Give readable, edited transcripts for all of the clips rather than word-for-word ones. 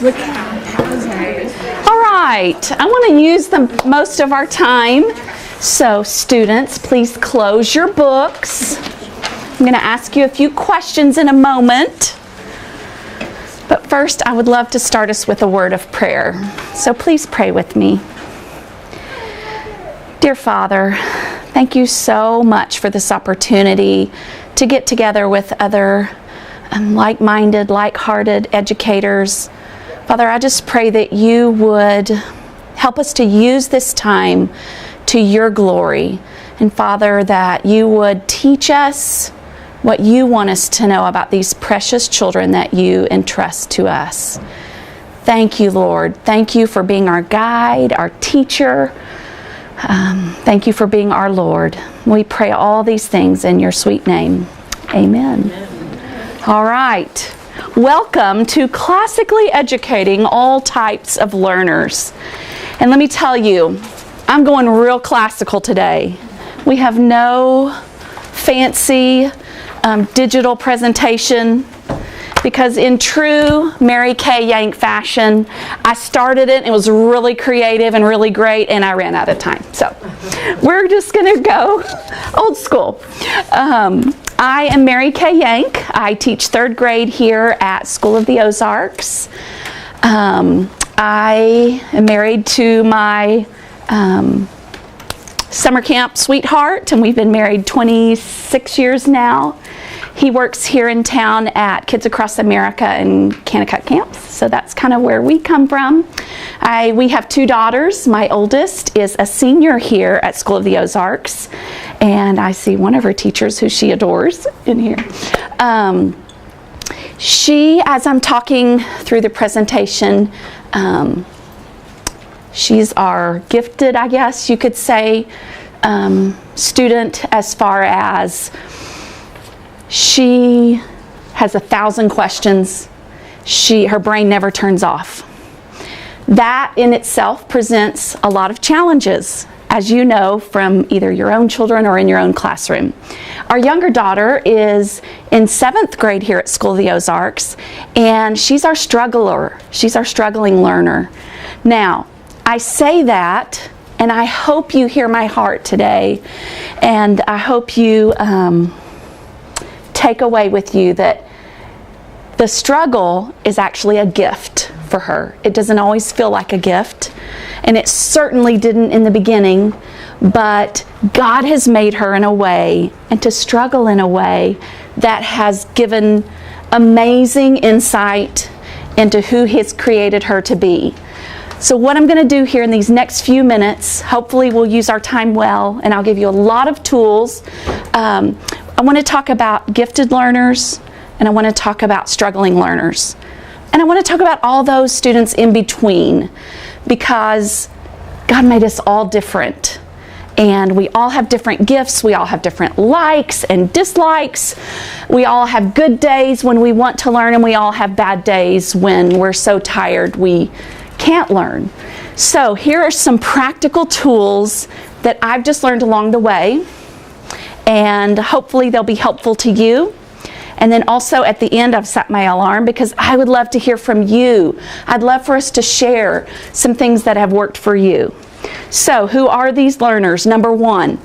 All right, I want to use the most of our time. So students, please close your books. I'm going to ask you a few questions in a moment. But first, I would love to start us with a word of prayer. So please pray with me. Dear Father, thank you so much for this opportunity to get together with other like-minded, like-hearted educators. Father, I just pray that you would help us to use this time to your glory. And Father, that you would teach us what you want us to know about these precious children that you entrust to us. Thank you, Lord. Thank you for being our guide, our teacher. Thank you for being our Lord. We pray all these things in your sweet name. Amen. All right. Welcome to Classically Educating All Types of Learners. And let me tell you, I'm going real classical today. We have no fancy digital presentation because in true Mary Kay Yank fashion, I started it, it was really creative and really great, and I ran out of time. So we're just going to go old school. I am Mary Kay Yank. I teach 3rd grade here at School of the Ozarks. I am married to my summer camp sweetheart, and we've been married 26 years now. He works here in town at Kids Across America and Kanakuk camps, so that's kind of where we come from. We have 2 daughters. My oldest is a senior here at School of the Ozarks, and I see one of her teachers who she adores in here. She, as I'm talking through the presentation, she's our gifted, I guess you could say, student, as far as she has 1,000 questions. Her brain never turns off. That in itself presents a lot of challenges, as you know from either your own children or in your own classroom. Our younger daughter is in 7th grade here at School of the Ozarks, and she's our struggler. She's our struggling learner. Now, I say that, and I hope you hear my heart today, and I hope you take away with you that the struggle is actually a gift for her. It doesn't always feel like a gift, and it certainly didn't in the beginning, but God has made her in a way, and to struggle in a way, that has given amazing insight into who He's created her to be. So what I'm going to do here in these next few minutes, hopefully we'll use our time well, and I'll give you a lot of tools. I want to talk about gifted learners, and I want to talk about struggling learners. And I want to talk about all those students in between, because God made us all different. And we all have different gifts. We all have different likes and dislikes. We all have good days when we want to learn, and we all have bad days when we're so tired we can't learn. So here are some practical tools that I've just learned along the way, and hopefully they'll be helpful to you. And then also at the end, I've set my alarm because I would love to hear from you. I'd love for us to share some things that have worked for you. So who are these learners? Number 1,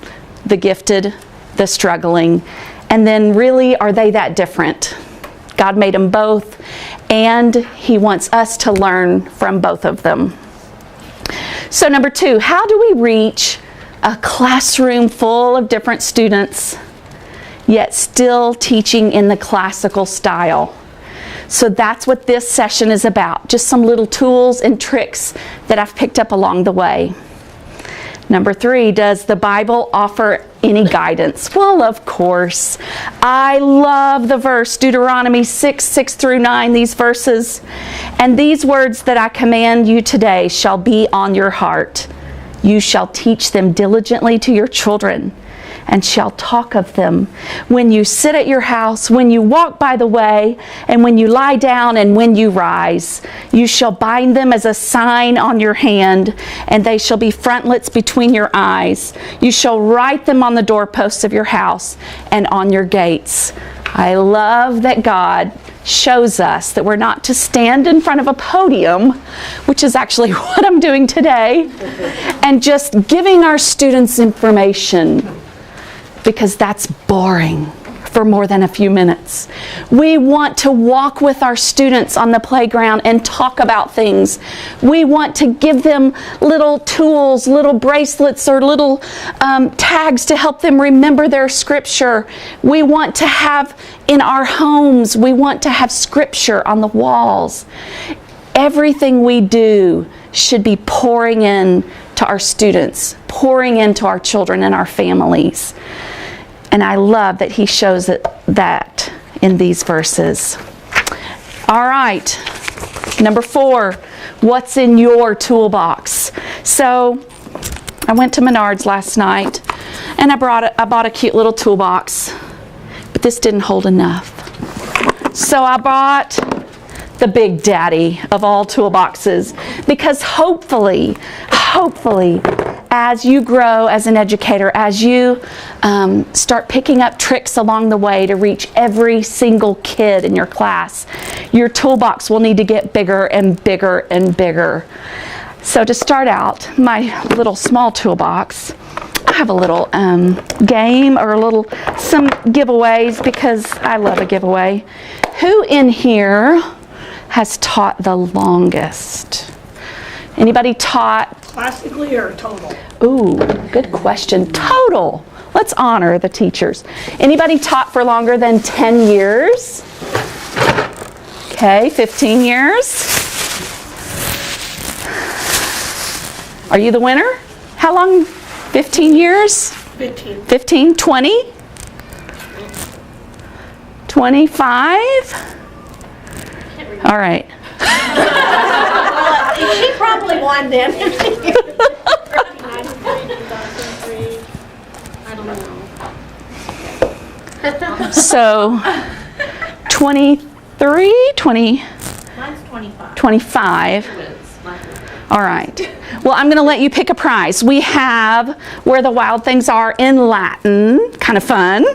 the gifted, the struggling. And then really, are they that different? God made them both, and He wants us to learn from both of them. So number 2, how do we reach a classroom full of different students, yet still teaching in the classical style? So that's what this session is about, just some little tools and tricks that I've picked up along the way. Number 3, does the Bible offer any guidance? Well, of course. I love the verse, Deuteronomy 6:6-9, these verses. And these words that I command you today shall be on your heart. You shall teach them diligently to your children, and shall talk of them when you sit at your house, when you walk by the way, and when you lie down, and when you rise. You shall bind them as a sign on your hand, and they shall be frontlets between your eyes. You shall write them on the doorposts of your house and on your gates. I love that God shows us that we're not to stand in front of a podium, which is actually what I'm doing today, and just giving our students information, because that's boring for more than a few minutes. We want to walk with our students on the playground and talk about things. We want to give them little tools, little bracelets, or little tags to help them remember their scripture. We want to have in our homes, we want to have scripture on the walls. Everything we do should be pouring in to our students, pouring into our children and our families. And I love that he shows that in these verses. All right, number 4, what's in your toolbox? So I went to Menards last night and I bought a cute little toolbox, but this didn't hold enough. So I bought the big daddy of all toolboxes, because hopefully, as you grow as an educator, as you start picking up tricks along the way to reach every single kid in your class, your toolbox will need to get bigger and bigger and bigger. So to start out, my little small toolbox, I have a little game or some giveaways, because I love a giveaway. Who in here has taught the longest? Anybody taught? Classically or total? Ooh, good question. Total. Let's honor the teachers. Anybody taught for longer than 10 years? Okay, 15 years. Are you the winner? How long? 15 years? 15. 15, 20? 25? All right. She probably won then. I don't know. So, 23, 20, Mine's 25. 25. All right. Well, I'm going to let you pick a prize. We have Where the Wild Things Are in Latin, kind of fun.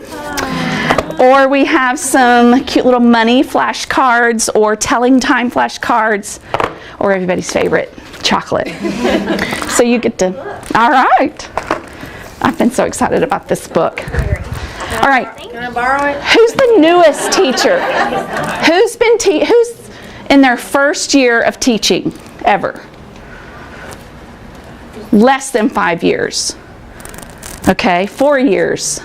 Or we have some cute little money flashcards, or telling time flashcards, or everybody's favorite, chocolate. So you get to, all right. I've been so excited about this book. All right. Can I borrow it? Who's the newest teacher? Who's in their first year of teaching ever? Less than 5 years. Okay, 4 years.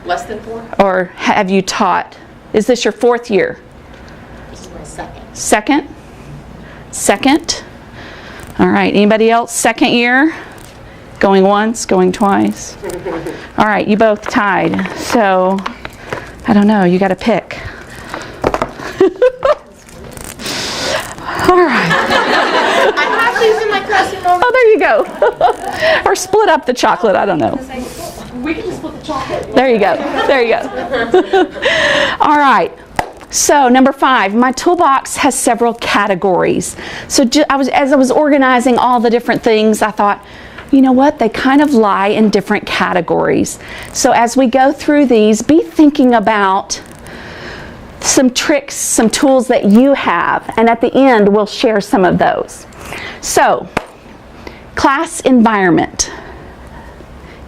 Less than 4? Or have you taught? Is this your 4th year? This is my second. Second? Second? All right, anybody else? Second year? Going once, going twice? All right, you both tied. So, I don't know, you got to pick. All right. I have these in my classroom. Oh, there you go. Or split up the chocolate, I don't know. We can just split the chocolate. There you go. There you go. All right. So number 5, my toolbox has several categories. So as I was organizing all the different things, I thought, you know what? They kind of lie in different categories. So as we go through these, be thinking about some tricks, some tools that you have, and at the end we'll share some of those. So, class environment.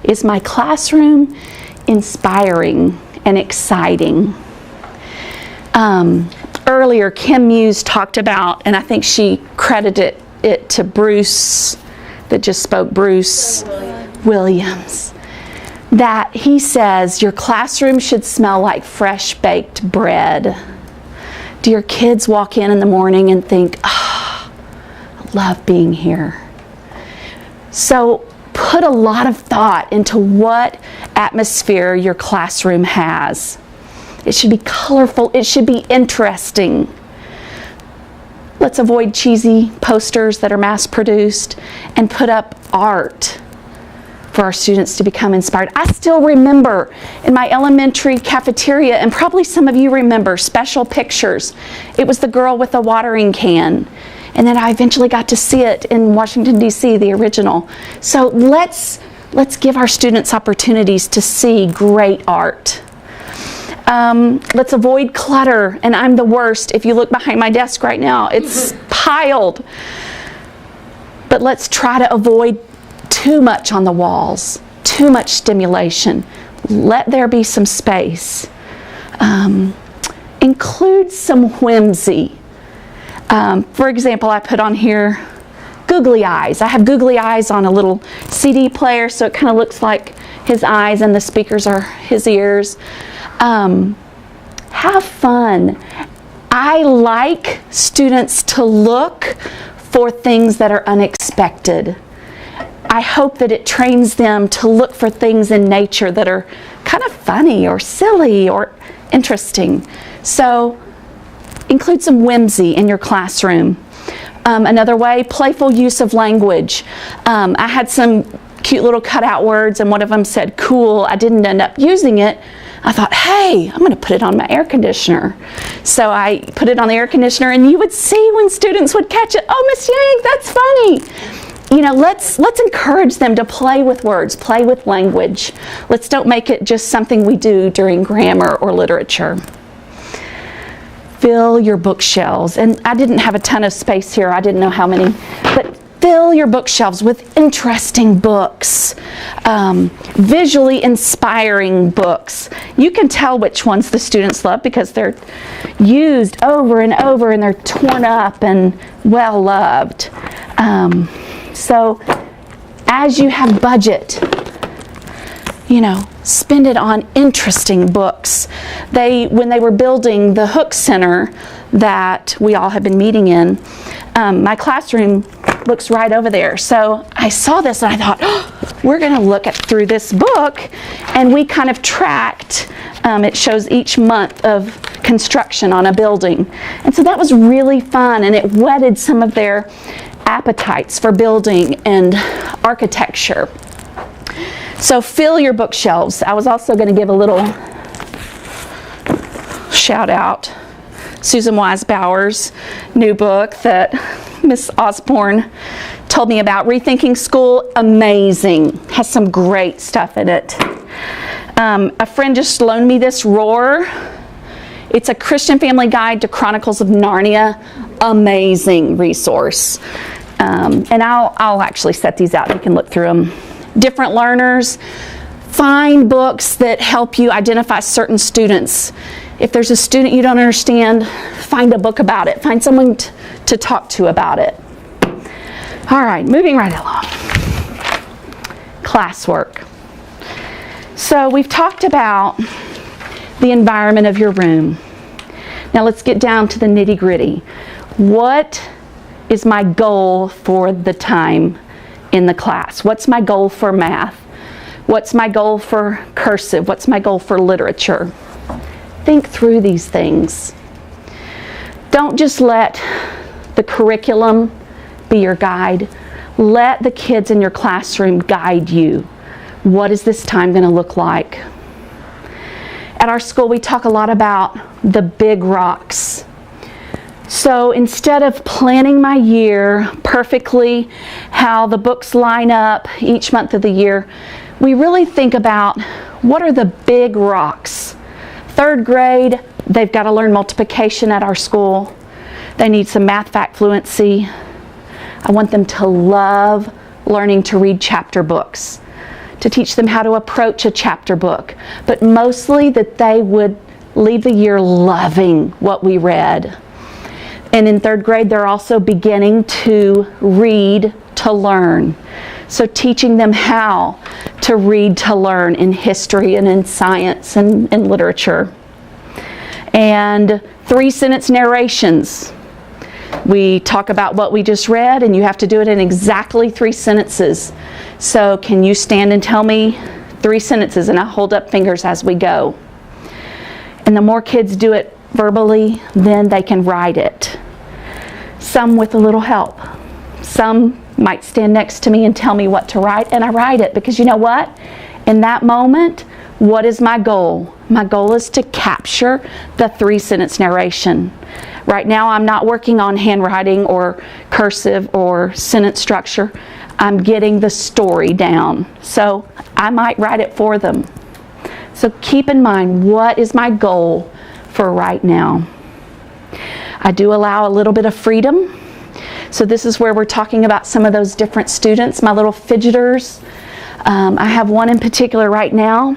Is my classroom inspiring and exciting? Earlier, Kim Muse talked about, and I think she credited it to Bruce, that just spoke, Bruce Williams, that he says your classroom should smell like fresh baked bread. Do your kids walk in the morning and think, I love being here? So put a lot of thought into what atmosphere your classroom has. It should be colorful. It should be interesting. Let's avoid cheesy posters that are mass-produced and put up art for our students to become inspired. I still remember in my elementary cafeteria, and probably some of you remember, special pictures. It was the girl with the watering can. And then I eventually got to see it in Washington, D.C., the original. So let's give our students opportunities to see great art. Let's avoid clutter. And I'm the worst. If you look behind my desk right now, it's piled. But let's try to avoid too much on the walls, too much stimulation. Let there be some space. Include some whimsy. For example, I put on here googly eyes. I have googly eyes on a little CD player, so it kind of looks like his eyes and the speakers are his ears. Have fun. I like students to look for things that are unexpected. I hope that it trains them to look for things in nature that are kind of funny or silly or interesting. So include some whimsy in your classroom. Another way, playful use of language. I had some cute little cutout words, and one of them said cool. I didn't end up using it. I thought, hey, I'm going to put it on my air conditioner. So I put it on the air conditioner, and you would see when students would catch it, oh, Miss Yank, that's funny. You know, let's encourage them to play with words, play with language. Let's don't make it just something we do during grammar or literature. Fill your bookshelves. And I didn't have a ton of space here. I didn't know how many. But fill your bookshelves with interesting books, visually inspiring books. You can tell which ones the students love because they're used over and over and they're torn up and well loved. So as you have budget, you know, spend it on interesting books. When they were building the Hook Center that we all have been meeting in, my classroom looks right over there. So I saw this and I thought, oh, we're going to look through this book, and we kind of tracked. It shows each month of construction on a building. And so that was really fun, and it whetted some of their appetites for building and architecture. So fill your bookshelves. I was also going to give a little shout out. Susan Weisbauer's new book that Miss Osborne told me about, Rethinking School, amazing. Has some great stuff in it. A friend just loaned me this Roar. It's a Christian Family Guide to Chronicles of Narnia. Amazing resource. And I'll actually set these out. You can look through them. Different learners. Find books that help you identify certain students. If there's a student you don't understand, find a book about it. Find someone to talk to about it. All right, moving right along. Classwork. So we've talked about the environment of your room. Now let's get down to the nitty-gritty. What is my goal for the time in the class? What's my goal for math? What's my goal for cursive? What's my goal for literature? Think through these things. Don't just let the curriculum be your guide. Let the kids in your classroom guide you. What is this time going to look like? At our school, we talk a lot about the big rocks. So instead of planning my year perfectly, how the books line up each month of the year, we really think about what are the big rocks. Third grade, they've got to learn multiplication at our school. They need some math fact fluency. I want them to love learning to read chapter books, to teach them how to approach a chapter book, but mostly that they would leave the year loving what we read. And in third grade, they're also beginning to read to learn. So teaching them how to read to learn in history and in science and in literature. And 3-sentence narrations. We talk about what we just read, and you have to do it in exactly 3 sentences. So can you stand and tell me 3 sentences? And I hold up fingers as we go. And the more kids do it verbally, then they can write it. Some with a little help. Some might stand next to me and tell me what to write, and I write it because you know what? In that moment, what is my goal? My goal is to capture the 3-sentence narration. Right now, I'm not working on handwriting or cursive or sentence structure. I'm getting the story down. So I might write it for them. So keep in mind, what is my goal for right now? I do allow a little bit of freedom. So this is where we're talking about some of those different students, my little fidgeters. I have one in particular right now,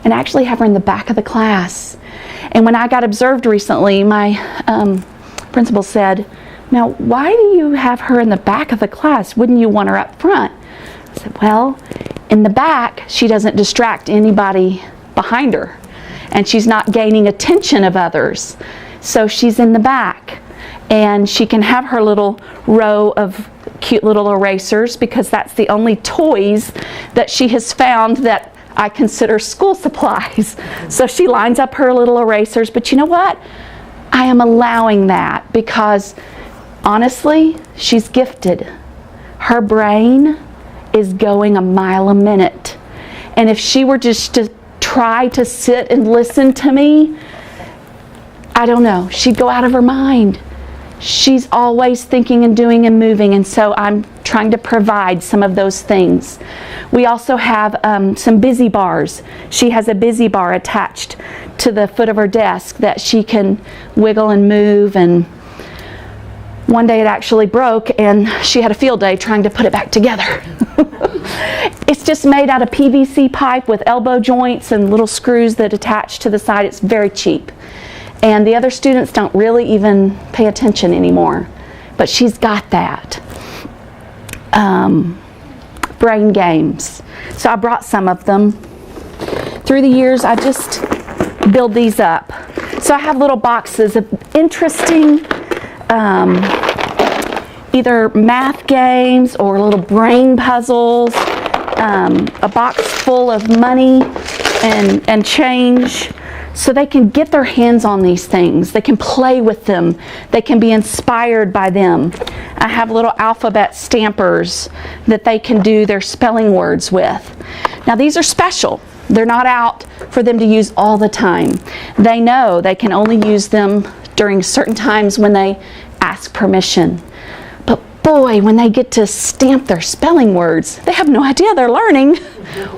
and I actually have her in the back of the class. And when I got observed recently, my principal said, "Now, why do you have her in the back of the class? Wouldn't you want her up front?" I said, "Well, in the back, she doesn't distract anybody behind her, and she's not gaining attention of others. So she's in the back, and she can have her little row of cute little erasers, because that's the only toys that she has found that I consider school supplies. So she lines up her little erasers, but you know what? I am allowing that because honestly, she's gifted. Her brain is going a mile a minute. And if she were just to try to sit and listen to me, I don't know, she'd go out of her mind. She's always thinking and doing and moving, and so I'm trying to provide some of those things. We also have some busy bars. She has a busy bar attached to the foot of her desk that she can wiggle and move, and one day it actually broke and she had a field day trying to put it back together. It's just made out of PVC pipe with elbow joints and little screws that attach to the side. It's very cheap. And the other students don't really even pay attention anymore. But she's got that. Brain games. So I brought some of them. Through the years, I just build these up. So I have little boxes of interesting either math games or little brain puzzles, a box full of money and change, so they can get their hands on these things. They can play with them. They can be inspired by them. I have little alphabet stampers that they can do their spelling words with. Now these are special. They're not out for them to use all the time. They know they can only use them during certain times when they ask permission. But boy, when they get to stamp their spelling words, they have no idea they're learning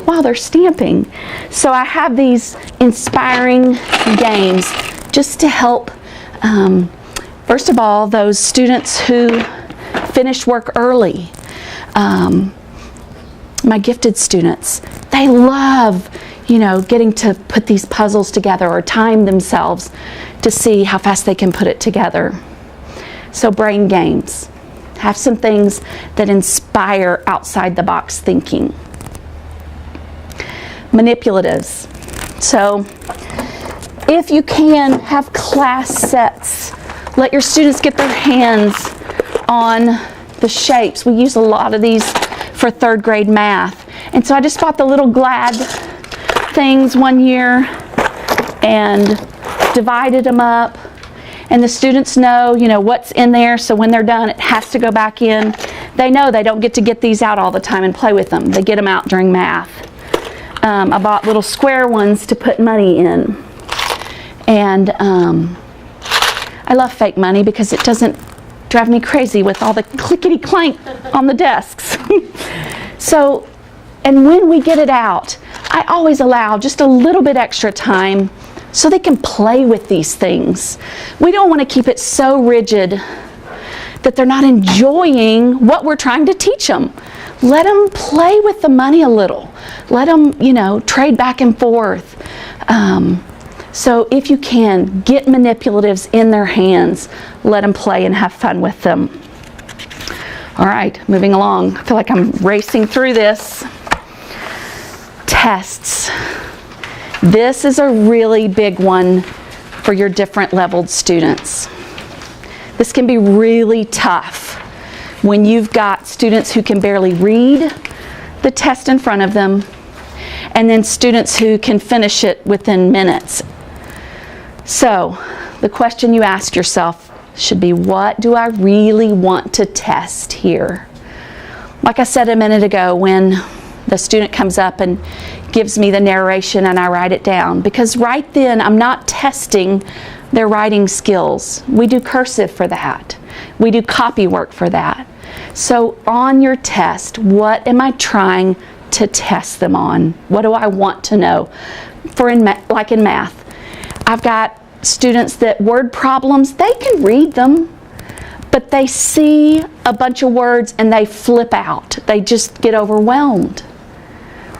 while they're stamping. So I have these inspiring games just to help, first of all, those students who finish work early. My gifted students, they love, getting to put these puzzles together or time themselves to see how fast they can put it together. So brain games. Have some things that inspire outside the box thinking. Manipulatives. So if you can, have class sets. Let your students get their hands on the shapes. We use a lot of these for third grade math. And so I just bought the little Glad things one year and divided them up. And the students know, what's in there, so when they're done, it has to go back in. They know they don't get to get these out all the time and play with them. They get them out during math. I bought little square ones to put money in. And I love fake money because it doesn't drive me crazy with all the clickety-clank on the desks. So, and when we get it out, I always allow just a little bit extra time so they can play with these things. We don't want to keep it so rigid that they're not enjoying what we're trying to teach them. Let them play with the money a little. Let them, trade back and forth. So if you can, get manipulatives in their hands. Let them play and have fun with them. All right, moving along. I feel like I'm racing through this. Tests. This is a really big one for your different leveled students. This can be really tough when you've got students who can barely read the test in front of them, and then students who can finish it within minutes. So the question you ask yourself should be, what do I really want to test here? Like I said a minute ago, when the student comes up and gives me the narration and I write it down, because right then I'm not testing their writing skills. We do cursive for that. We do copy work for that. So on your test, what am I trying to test them on? What do I want to know? like in math. I've got students that word problems, they can read them, but they see a bunch of words and they flip out. They just get overwhelmed.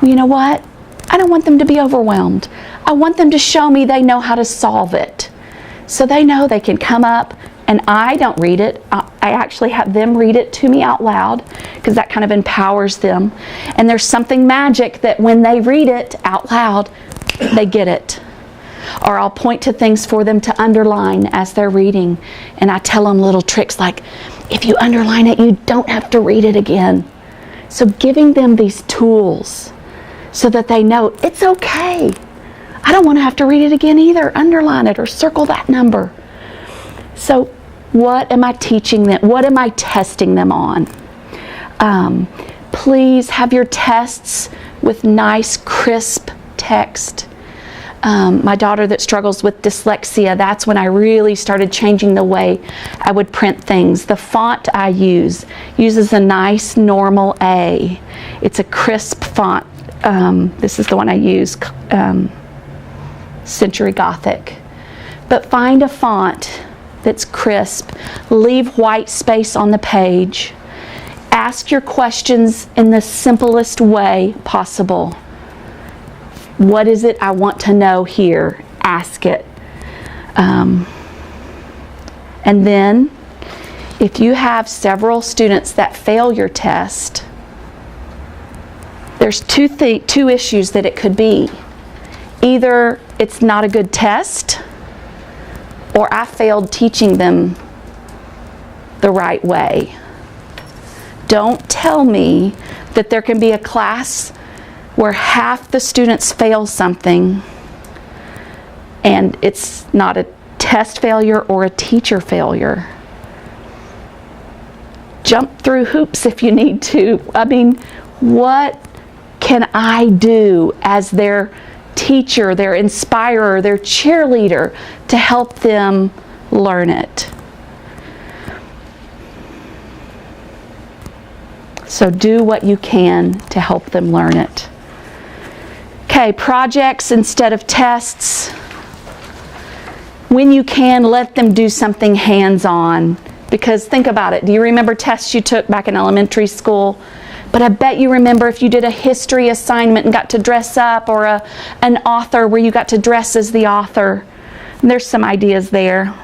Well, you know what? I don't want them to be overwhelmed. I want them to show me they know how to solve it. So they know they can come up, and I don't read it. I actually have them read it to me out loud, because that kind of empowers them. And there's something magic that when they read it out loud, they get it. Or I'll point to things for them to underline as they're reading. And I tell them little tricks like, if you underline it, you don't have to read it again. So giving them these tools so that they know it's okay. I don't want to have to read it again either. Underline it or circle that number. So what am I teaching them? What am I testing them on? Please have your tests with nice, crisp text. My daughter that struggles with dyslexia, that's when I really started changing the way I would print things. The font I uses a nice normal A. It's a crisp font. This is the one I use, Century Gothic. But find a font that's crisp. Leave white space on the page. Ask your questions in the simplest way possible. What is it I want to know here? Ask it. And then, if you have several students that fail your test, there's two issues that it could be. Either it's not a good test, or I failed teaching them the right way. Don't tell me that there can be a class where half the students fail something and it's not a test failure or a teacher failure. Jump through hoops if you need to. I mean, what can I do as their teacher, their inspirer, their cheerleader to help them learn it? So do what you can to help them learn it. Okay, projects instead of tests. When you can, let them do something hands-on. Because think about it. Do you remember tests you took back in elementary school? But I bet you remember if you did a history assignment and got to dress up, or an author where you got to dress as the author. And there's some ideas there.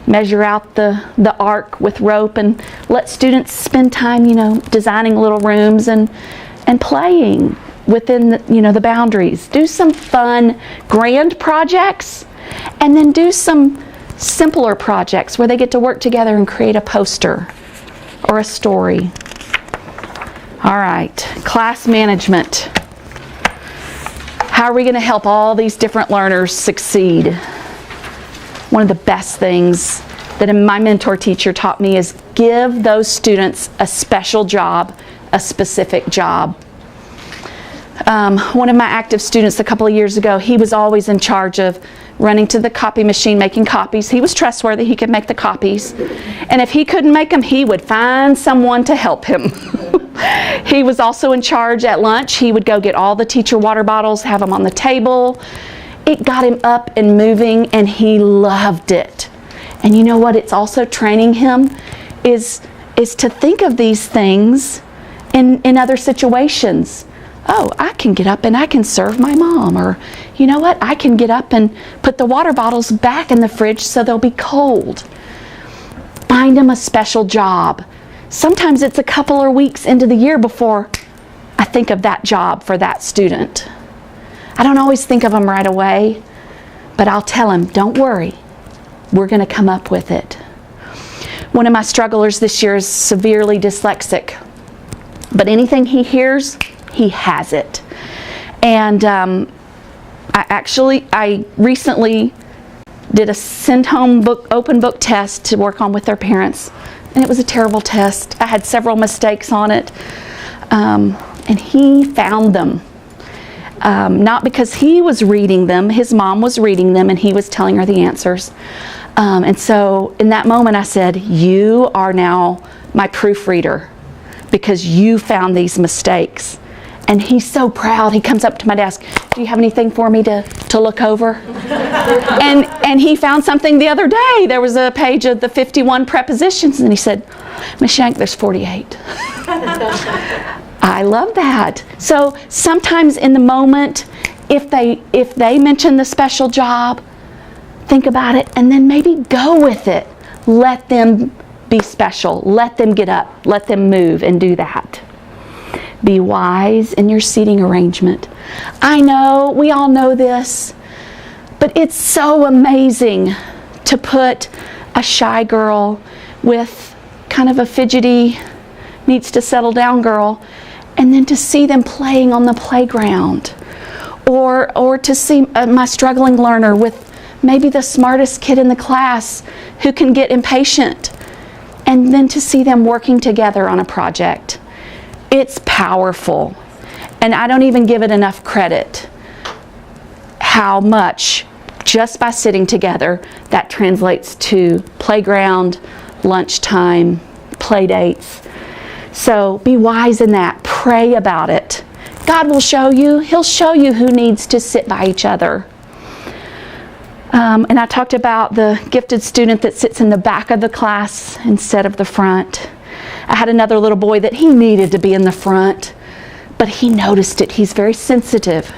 Measure out the arc with rope and let students spend time, designing little rooms and playing within the boundaries. Do some fun, grand projects, and then do some simpler projects where they get to work together and create a poster or a story. All right, class management. How are we going to help all these different learners succeed? One of the best things that my mentor teacher taught me is give those students a special job, a specific job. One of my active students a couple of years ago, he was always in charge of running to the copy machine, making copies. He was trustworthy, he could make the copies. And if he couldn't make them, he would find someone to help him. He was also in charge at lunch. He would go get all the teacher water bottles, have them on the table. It got him up and moving, and he loved it. And you know what? It's also training him is to think of these things in other situations. Oh, I can get up and I can serve my mom. Or, you know what? I can get up and put the water bottles back in the fridge so they'll be cold. Find him a special job. Sometimes it's a couple of weeks into the year before I think of that job for that student. I don't always think of them right away, but I'll tell him, don't worry, we're going to come up with it. One of my strugglers this year is severely dyslexic, but anything he hears, he has it. And I recently did a send home open book test to work on with their parents, and it was a terrible test. I had several mistakes on it, and he found them. Not because he was reading them, his mom was reading them and he was telling her the answers. And so in that moment I said, you are now my proofreader because you found these mistakes. And he's so proud. He comes up to my desk. Do you have anything for me to look over? And he found something the other day. There was a page of the 51 prepositions, and he said, Miss Shank, there's 48. I love that. So sometimes in the moment, if they mention the special job, think about it and then maybe go with it. Let them be special. Let them get up. Let them move and do that. Be wise in your seating arrangement. I know, we all know this, but it's so amazing to put a shy girl with kind of a fidgety, needs to settle down girl, and then to see them playing on the playground. Or to see my struggling learner with maybe the smartest kid in the class who can get impatient, and then to see them working together on a project. It's powerful, and I don't even give it enough credit how much just by sitting together that translates to playground, lunchtime, play dates. So be wise in that. Pray about it. God will show you. He'll show you who needs to sit by each other. And I talked about the gifted student that sits in the back of the class instead of the front. I had another little boy that he needed to be in the front, but he noticed it. He's very sensitive,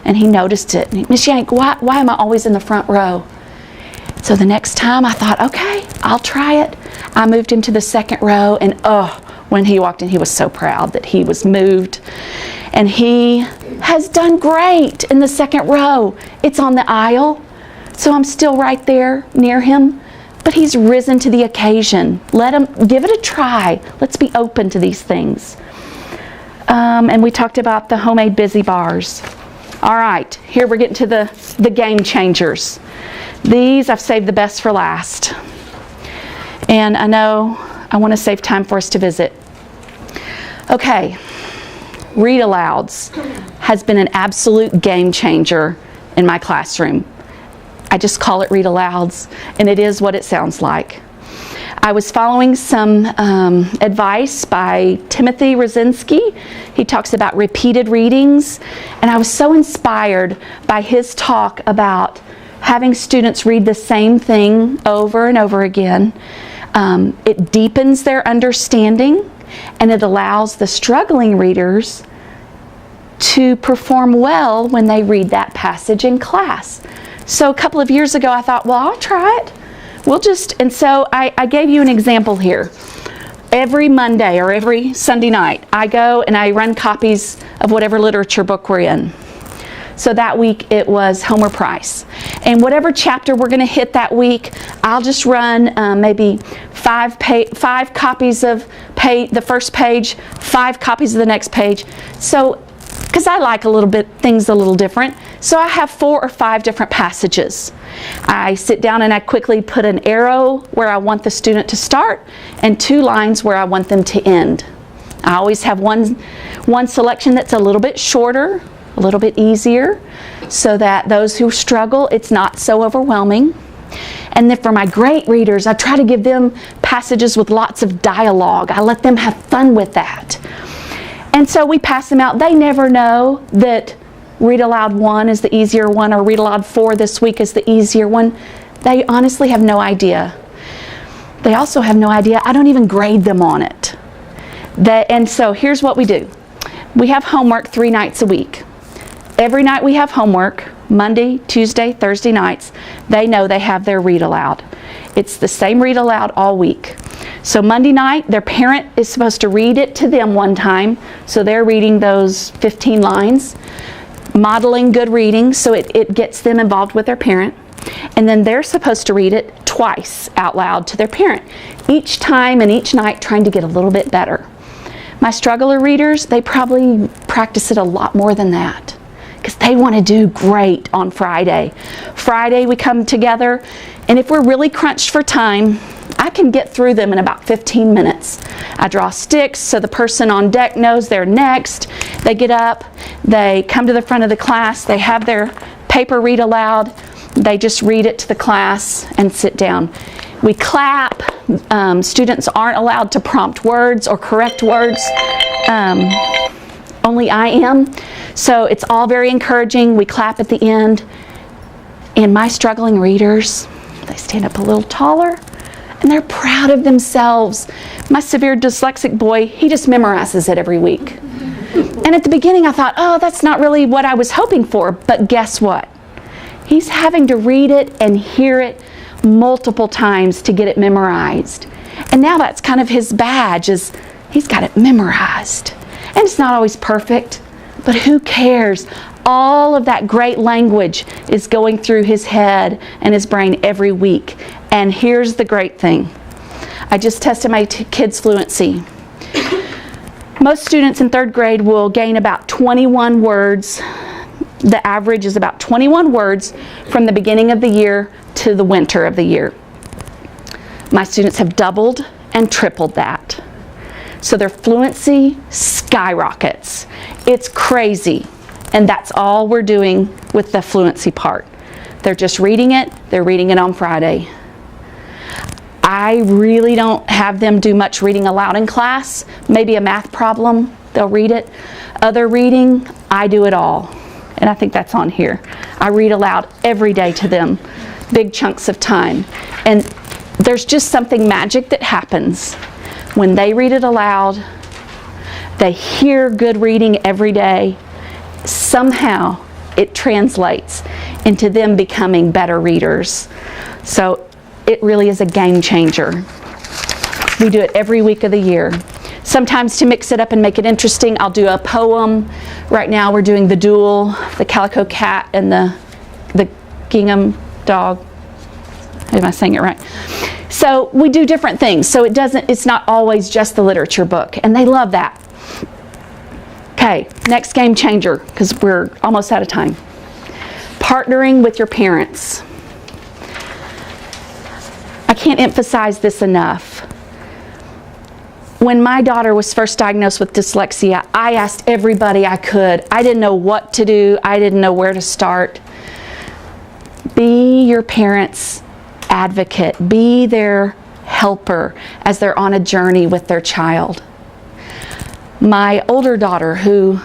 and he noticed it. Miss Yank, why am I always in the front row? So the next time I thought, okay, I'll try it. I moved him to the second row, and when he walked in, he was so proud that he was moved. And he has done great in the second row. It's on the aisle, so I'm still right there near him. But he's risen to the occasion. Let him give it a try. Let's be open to these things. And we talked about the homemade busy bars. All right, here we're getting to the game changers. These I've saved the best for last. And I know I want to save time for us to visit. Okay, read alouds has been an absolute game changer in my classroom. I just call it read alouds, and it is what it sounds like. I was following some advice by Timothy Rosinski. He talks about repeated readings, and I was so inspired by his talk about having students read the same thing over and over again. It deepens their understanding, and it allows the struggling readers to perform well when they read that passage in class. So a couple of years ago, I thought, well, I'll try it. And so I gave you an example here. Every Monday or every Sunday night, I go and I run copies of whatever literature book we're in. So that week it was Homer Price. And whatever chapter we're going to hit that week, I'll just run maybe five copies of the first page, 5 copies of the next page. So, because I like things a little different. So I have 4 or 5 different passages. I sit down and I quickly put an arrow where I want the student to start and 2 lines where I want them to end. I always have one selection that's a little bit shorter, a little bit easier, so that those who struggle, it's not so overwhelming. And then for my great readers, I try to give them passages with lots of dialogue. I let them have fun with that. And so we pass them out. They never know that Read Aloud 1 is the easier one, or Read Aloud 4 this week is the easier one. They honestly have no idea. They also have no idea. I don't even grade them on it. And so here's what we do. We have homework 3 nights a week. Every night we have homework, Monday, Tuesday, Thursday nights. They know they have their Read Aloud. It's the same Read Aloud all week. So Monday night, their parent is supposed to read it to them one time. So they're reading those 15 lines, modeling good reading, so it gets them involved with their parent. And then they're supposed to read it twice out loud to their parent, each time and each night trying to get a little bit better. My struggler readers, they probably practice it a lot more than that because they want to do great on Friday. Friday we come together, and if we're really crunched for time, I can get through them in about 15 minutes. I draw sticks so the person on deck knows they're next. They get up, they come to the front of the class, they have their paper read aloud, they just read it to the class and sit down. We clap. Students aren't allowed to prompt words or correct words. only I am. So it's all very encouraging. We clap at the end. And my struggling readers, they stand up a little taller and they're proud of themselves. My severe dyslexic boy, he just memorizes it every week. And at the beginning I thought, oh, that's not really what I was hoping for. But guess what? He's having to read it and hear it multiple times to get it memorized. And now that's kind of his badge, is he's got it memorized. And it's not always perfect, but who cares? All of that great language is going through his head and his brain every week. And here's the great thing. I just tested my kids' fluency. Most students in 3rd grade will gain about 21 words. The average is about 21 words from the beginning of the year to the winter of the year. My students have doubled and tripled that. So their fluency skyrockets. It's crazy. And that's all we're doing with the fluency part. They're just reading it. They're reading it on Friday. I really don't have them do much reading aloud in class. Maybe a math problem, they'll read it. Other reading, I do it all. And I think that's on here. I read aloud every day to them, big chunks of time. And there's just something magic that happens when they read it aloud. They hear good reading every day. Somehow it translates into them becoming better readers. So it really is a game changer. We do it every week of the year. Sometimes to mix it up and make it interesting, I'll do a poem. Right now we're doing The Duel, the Calico Cat, and the Gingham Dog. Am I saying it right? So we do different things. So it's not always just the literature book, and they love that. Okay, next game changer, because we're almost out of time. Partnering with your parents. I can't emphasize this enough. When my daughter was first diagnosed with dyslexia, I asked everybody I could. I didn't know what to do. I didn't know where to start. Be your parents' advocate. Be their helper as they're on a journey with their child. My older daughter, who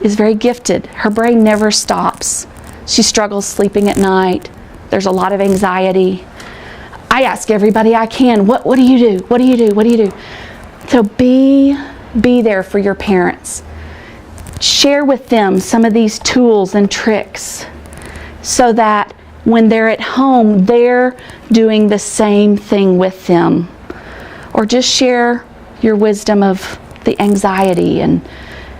is very gifted, her brain never stops. She struggles sleeping at night. There's a lot of anxiety. I ask everybody I can, what do you do? What do you do? What do you do? So be there for your parents. Share with them some of these tools and tricks so that when they're at home, they're doing the same thing with them. Or just share your wisdom of the anxiety and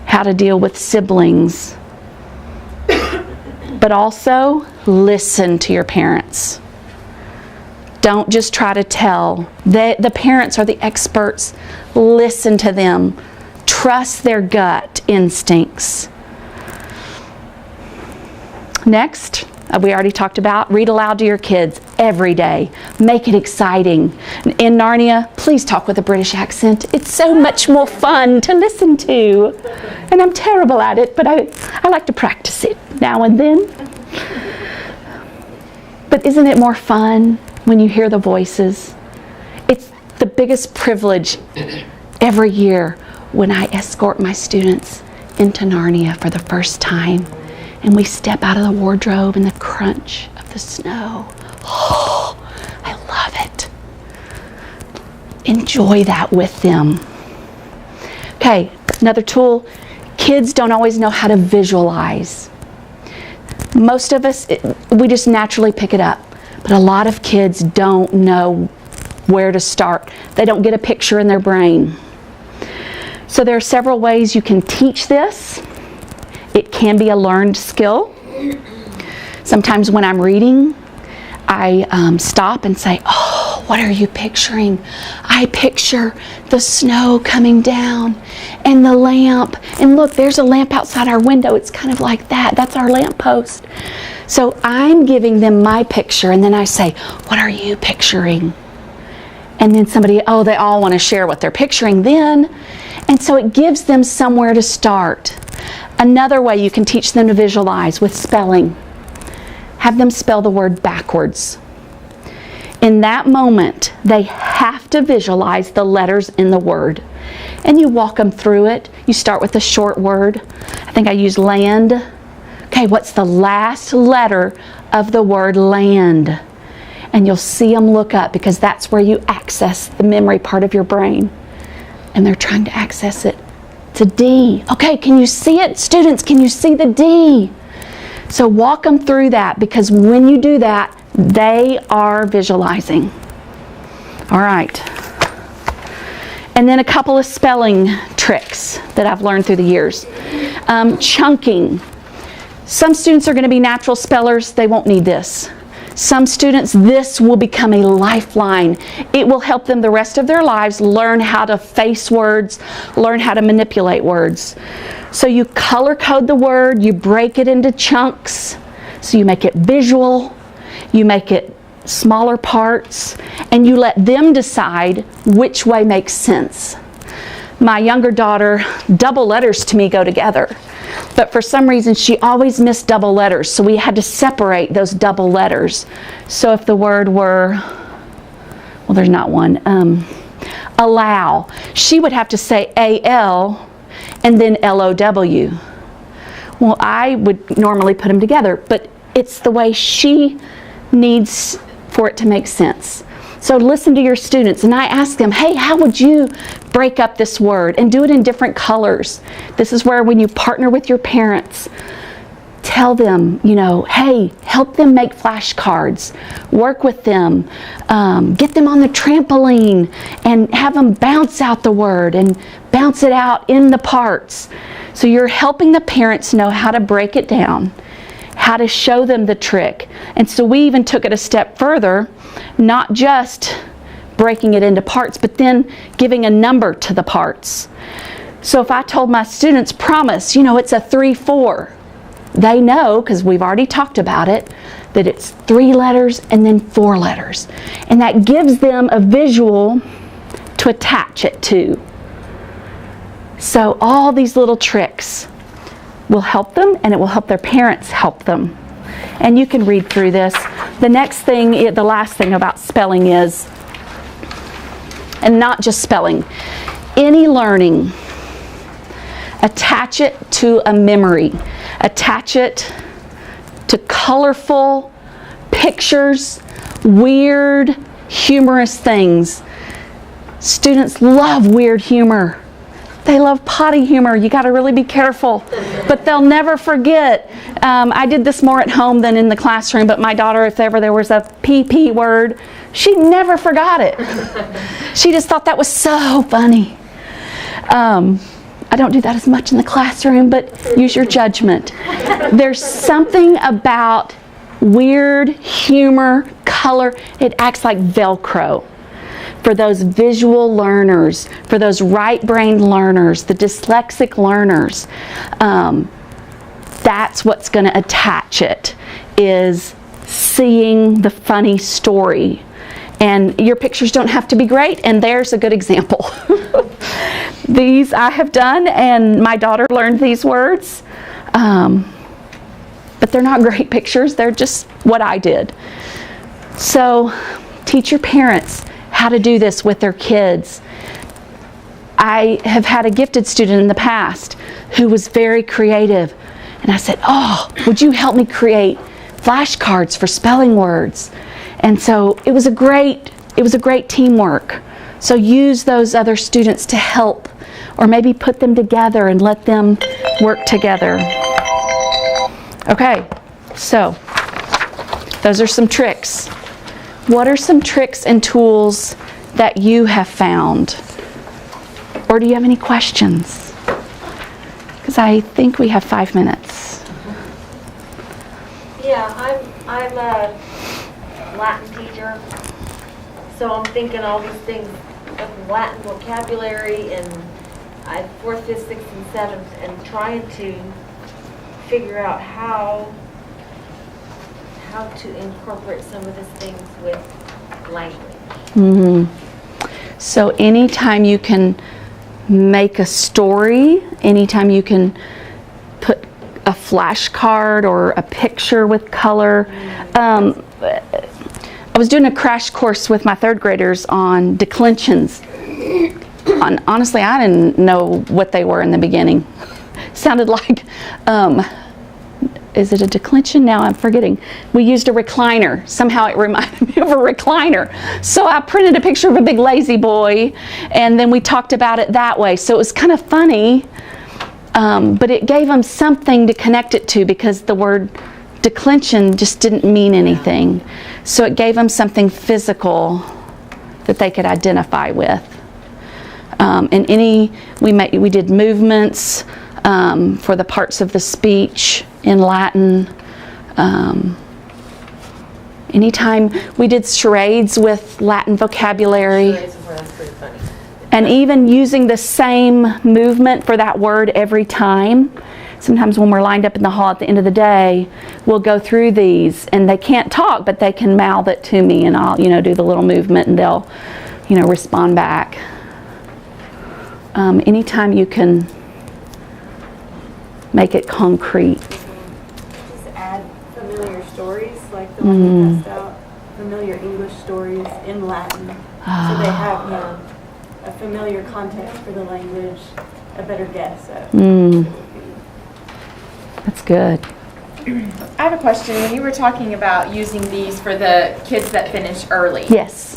how to deal with siblings. But also listen to your parents. Don't just try to tell. The parents are the experts. Listen to them. Trust their gut instincts. Next, we already talked about, read aloud to your kids every day. Make it exciting. In Narnia, please talk with a British accent. It's so much more fun to listen to. And I'm terrible at it, but I like to practice it now and then. But isn't it more fun when you hear the voices? It's the biggest privilege every year when I escort my students into Narnia for the first time. And we step out of the wardrobe and the crunch of the snow. Oh, I love it. Enjoy that with them. Okay, another tool. Kids don't always know how to visualize. Most of us, we just naturally pick it up. But a lot of kids don't know where to start. They don't get a picture in their brain. So there are several ways you can teach this. It can be a learned skill. Sometimes when I'm reading, I stop and say, oh, what are you picturing? I picture the snow coming down and the lamp. And look, there's a lamp outside our window. It's kind of like that. That's our lamp post. So I'm giving them my picture, and then I say, what are you picturing? And then somebody, oh, they all want to share what they're picturing then. And so it gives them somewhere to start. Another way you can teach them to visualize with spelling. Have them spell the word backwards. In that moment, they have to visualize the letters in the word. And you walk them through it. You start with a short word. I think I used land. Okay, what's the last letter of the word land? And you'll see them look up, because that's where you access the memory part of your brain. And they're trying to access it. It's a D. Okay, can you see it? Students, can you see the D? So walk them through that, because when you do that, they are visualizing. All right. And then a couple of spelling tricks that I've learned through the years. Chunking. Some students are going to be natural spellers. They won't need this. Some students, this will become a lifeline. It will help them the rest of their lives learn how to face words, learn how to manipulate words. So you color code the word, you break it into chunks, so you make it visual, you make it smaller parts, and you let them decide which way makes sense. My younger daughter, double letters to me go together. But for some reason, she always missed double letters, so we had to separate those double letters. So if the word were, well, there's not one, allow, she would have to say A-L and then L-O-W. Well, I would normally put them together, but it's the way she needs for it to make sense. So listen to your students, and I ask them, hey, how would you break up this word? And do it in different colors. This is where, when you partner with your parents, tell them, hey, help them make flashcards. Work with them. Get them on the trampoline and have them bounce out the word and bounce it out in the parts. So you're helping the parents know how to break it down, how to show them the trick. And so we even took it a step further, not just breaking it into parts, but then giving a number to the parts. So if I told my students, promise, it's a 3-4, they know, because we've already talked about it, that it's 3 letters and then 4 letters. And that gives them a visual to attach it to. So all these little tricks will help them, and it will help their parents help them. And you can read through this. The next thing, the last thing about spelling is, and not just spelling, any learning, attach it to a memory. Attach it to colorful pictures, weird, humorous things. Students love weird humor. They love potty humor. You got to really be careful, but they'll never forget. I did this more at home than in the classroom, but my daughter, if ever there was a PP word, she never forgot it. She just thought that was so funny. I don't do that as much in the classroom, but use your judgment. There's something about weird humor, color. It acts like Velcro. For those visual learners, for those right-brained learners, the dyslexic learners, that's what's going to attach it, is seeing the funny story. And your pictures don't have to be great, and there's a good example. These I have done, and my daughter learned these words, but they're not great pictures. They're just what I did. So teach your parents how to do this with their kids. I have had a gifted student in the past who was very creative, and I said, oh, would you help me create flashcards for spelling words? And so it was a great teamwork. So use those other students to help, or maybe put them together and let them work together. Okay, so those are some tricks. What are some tricks and tools that you have found? Or do you have any questions? Because I think we have 5 minutes. Yeah, I'm a Latin teacher, so I'm thinking all these things of Latin vocabulary, and I 4th, 5th, 6th, and 7th, and trying to figure out how to incorporate some of these things with language. Mm-hmm. So anytime you can make a story, anytime you can put a flashcard or a picture with color, I was doing a crash course with my third graders on declensions. Honestly, I didn't know what they were in the beginning. Sounded like, is it a declension? Now I'm forgetting. We used a recliner. Somehow it reminded me of a recliner. So I printed a picture of a big lazy boy, and then we talked about it that way. So it was kind of funny, but it gave them something to connect it to, because the word declension just didn't mean anything. So it gave them something physical that they could identify with. And we did movements for the parts of the speech in Latin. Anytime we did charades with Latin vocabulary. That's pretty funny. And even using the same movement for that word every time. Sometimes when we're lined up in the hall at the end of the day, we'll go through these, and they can't talk, but they can mouth it to me, and I'll, do the little movement, and they'll, respond back. Anytime you can make it concrete. Just add familiar stories, like the one you passed out, familiar English stories in Latin. So they have a familiar context for the language, a better guess at what it would be. That's good. I have a question. When you were talking about using these for the kids that finish early, Yes.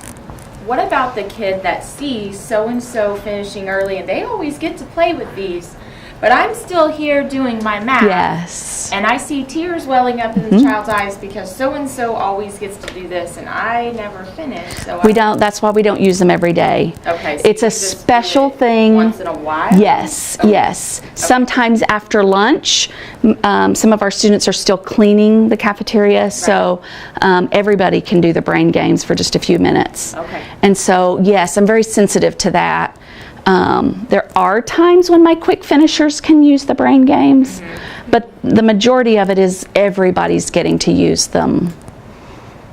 what about the kid that sees so-and-so finishing early and they always get to play with these, but I'm still here doing my math? Yes. And I see tears welling up in the child's eyes because so-and-so always gets to do this and I never finish. So That's why we don't use them every day. Okay. So It's you a just do special it thing. Once in a while? Yes, Okay. yes. Sometimes after lunch, some of our students are still cleaning the cafeteria, so everybody can do the brain games for just a few minutes. Okay. And so, yes, I'm very sensitive to that. There are times when my quick finishers can use the brain games, but the majority of it is everybody's getting to use them.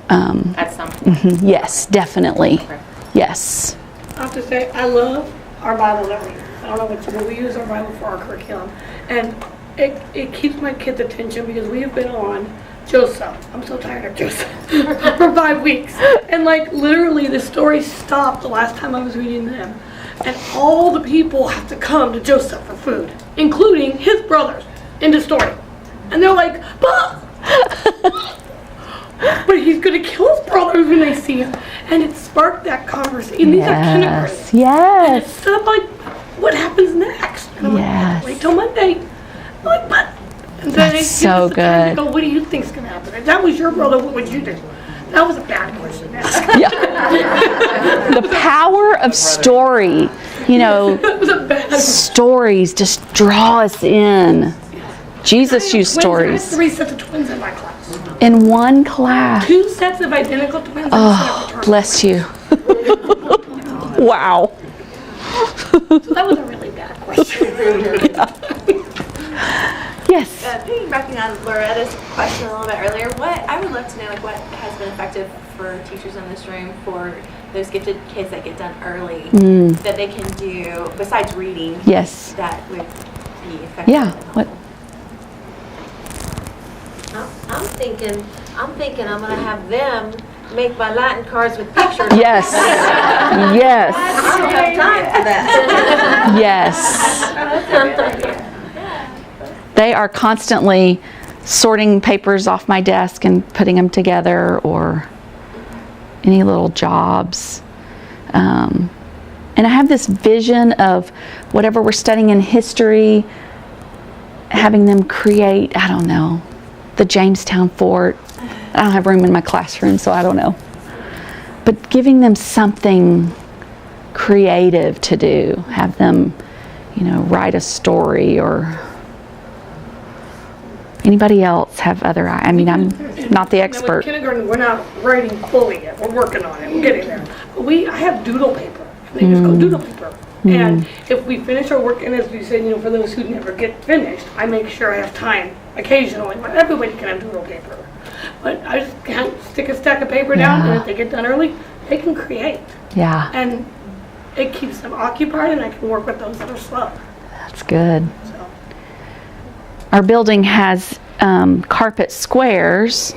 At some point. Yes, definitely. Okay. Yes. I have to say, I love our Bible that we use. I don't know what you do. We use our Bible for our curriculum. And it keeps my kids' attention, because we have been on Joseph. I'm so tired of Joseph. For 5 weeks. And literally the story stopped the last time I was reading them. And all the people have to come to Joseph for food, including his brothers in the story. And they're like, but he's going to kill his brothers when they see him. And it sparked that conversation. These are kindergarten. And Yes. it's stuff like, what happens next? And I'm Yes. like, wait till Monday. I'm like, but. And then That's it gives so us the time to good. go, what do you think's going to happen? If that was your brother, what would you do? That was a bad question to ask. Yeah. The power of story, That was a bad question. stories just draw us in. Jesus used I stories had 3 sets of twins in my class. in one class. 2 sets of identical twins. Oh, bless you. Wow. So that was a really bad question. Yes. Piggybacking on Loretta's question a little bit earlier, I would love to know what has been effective for teachers in this room for those gifted kids that get done early that they can do besides reading. Yes. That would be effective. Yeah. and What? helpful. I'm thinking I'm gonna have them make my Latin cards with pictures. Yes. Yes. I don't have time for that. Yes. They are constantly sorting papers off my desk and putting them together, or any little jobs. And I have this vision of whatever we're studying in history, having them create, I don't know, the Jamestown Fort. I don't have room in my classroom, so I don't know. But giving them something creative to do, have them, write a story, or anybody else have other, I'm not the Now, expert. with kindergarten, we're not writing fully yet. We're working on it. We're getting there. But I have doodle paper. They just go doodle paper. And if we finish our work, and as you said, for those who never get finished, I make sure I have time occasionally. But everybody can have doodle paper. But I just can't stick a stack of paper down, and if they get done early, they can create. Yeah, And it keeps them occupied, and I can work with those that are slow. that's good. So Our building has carpet squares,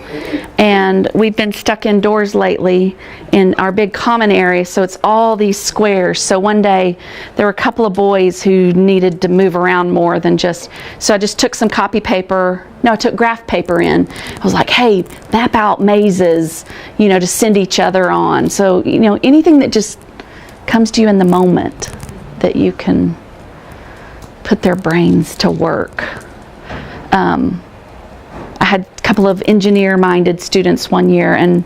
and we've been stuck indoors lately in our big common area, so it's all these squares. So one day there were a couple of boys who needed to move around more than just, so I just took some copy paper, no, I took graph paper in. I was like, hey, map out mazes, to send each other on. So, anything that just comes to you in the moment that you can put their brains to work. I had a couple of engineer-minded students one year, and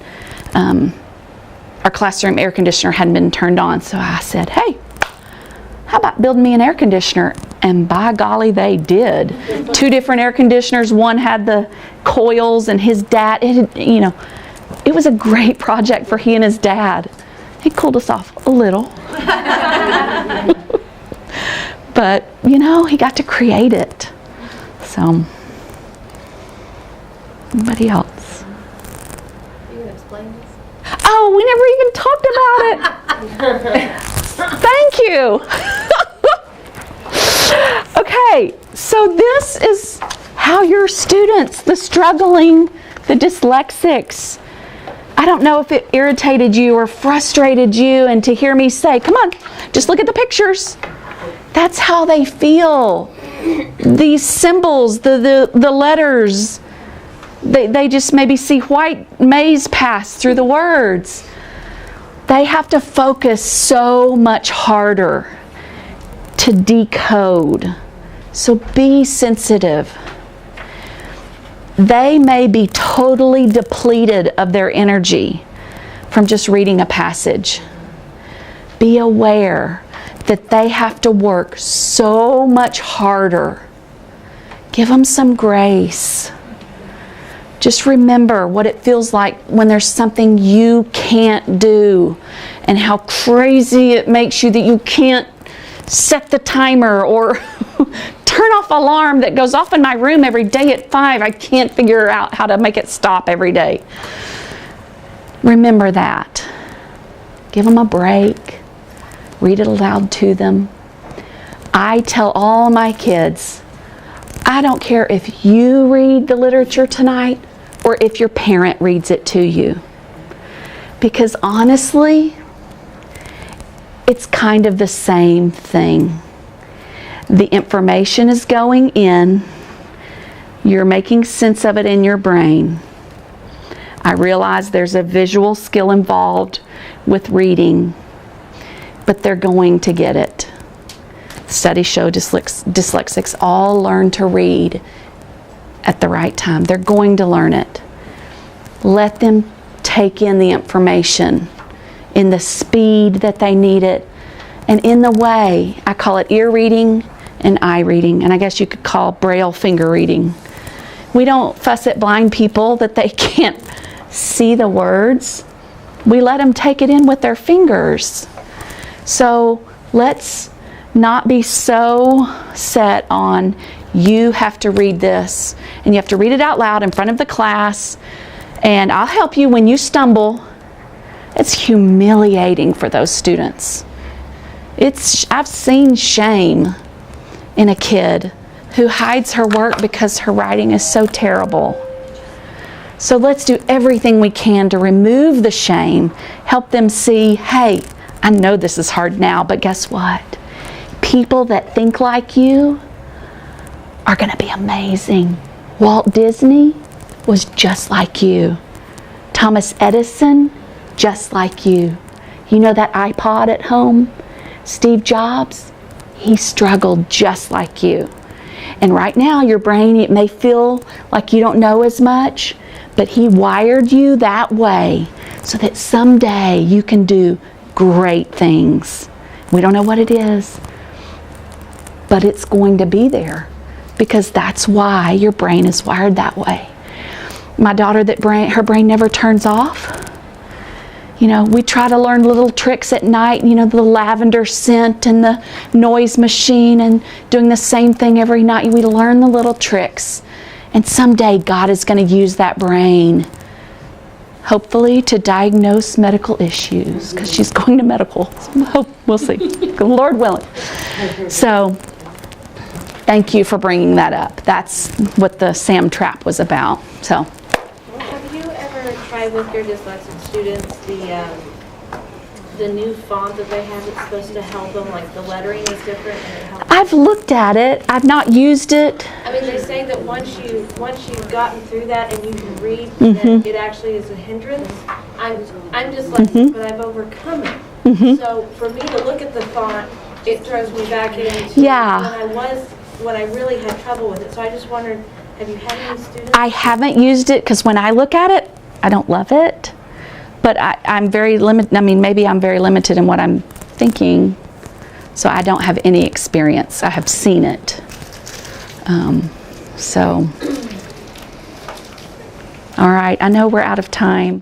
our classroom air conditioner hadn't been turned on. So I said, hey, how about building me an air conditioner? And by golly, they did. 2 different air conditioners. One had the coils, and his dad, it was a great project for he and his dad. He cooled us off a little. But, he got to create it. So, anybody else? You can explain this? Oh, we never even talked about it. Thank you. Okay, so this is how your students, the struggling, the dyslexics, I don't know if it irritated you or frustrated you, and to hear me say, come on, just look at the pictures. That's how they feel. These symbols, the letters, they just maybe see white maze pass through the words. They have to focus so much harder to decode. So be sensitive. They may be totally depleted of their energy from just reading a passage. Be aware that they have to work so much harder. Give them some grace. Just remember what it feels like when there's something you can't do, and how crazy it makes you that you can't set the timer or turn off alarm that goes off in my room every day at 5. I can't figure out how to make it stop every day. Remember that. Give them a break. Read it aloud to them. I tell all my kids, I don't care if you read the literature tonight or if your parent reads it to you. Because honestly, it's kind of the same thing. The information is going in. You're making sense of it in your brain. I realize there's a visual skill involved with reading, but they're going to get it. Studies show dyslexics all learn to read at the right time. They're going to learn it. Let them take in the information in the speed that they need it, and in the way, I call it ear reading and eye reading, and I guess you could call Braille finger reading. We don't fuss at blind people that they can't see the words. We let them take it in with their fingers. So let's not be so set on, you have to read this, and you have to read it out loud in front of the class, and I'll help you when you stumble. It's humiliating for those students. I've seen shame in a kid who hides her work because her writing is so terrible. So let's do everything we can to remove the shame, help them see, hey, I know this is hard now, but guess what? People that think like you are going to be amazing. Walt Disney was just like you. Thomas Edison, just like you. You know that iPod at home? Steve Jobs, he struggled just like you. And right now, your brain, it may feel like you don't know as much, but he wired you that way so that someday you can do great things. We don't know what it is, but it's going to be there because that's why your brain is wired that way. My daughter, her brain never turns off. We try to learn little tricks at night, the lavender scent and the noise machine, and doing the same thing every night. We learn the little tricks. And someday God is going to use that brain, hopefully, to diagnose medical issues, because she's going to medical. We'll see. Lord willing. So, thank you for bringing that up. That's what the SAM trap was about. So, Have you ever tried with your dyslexic students the new font that they have that's supposed to help them, like the lettering is different and it helps? I've looked at it. I've not used it. I mean, they say that once you've gotten through that and you can read, Mm-hmm. that it actually is a hindrance. I'm dyslexic, but I've overcome it. So for me to look at the font, it throws me back into Yeah. when I really had trouble with it. So I just wondered, have you had any students? I haven't used it because when I look at it, I don't love it. But I'm very limited. I mean, maybe I'm very limited in what I'm thinking. So I don't have any experience. I have seen it. So, all right. I know we're out of time.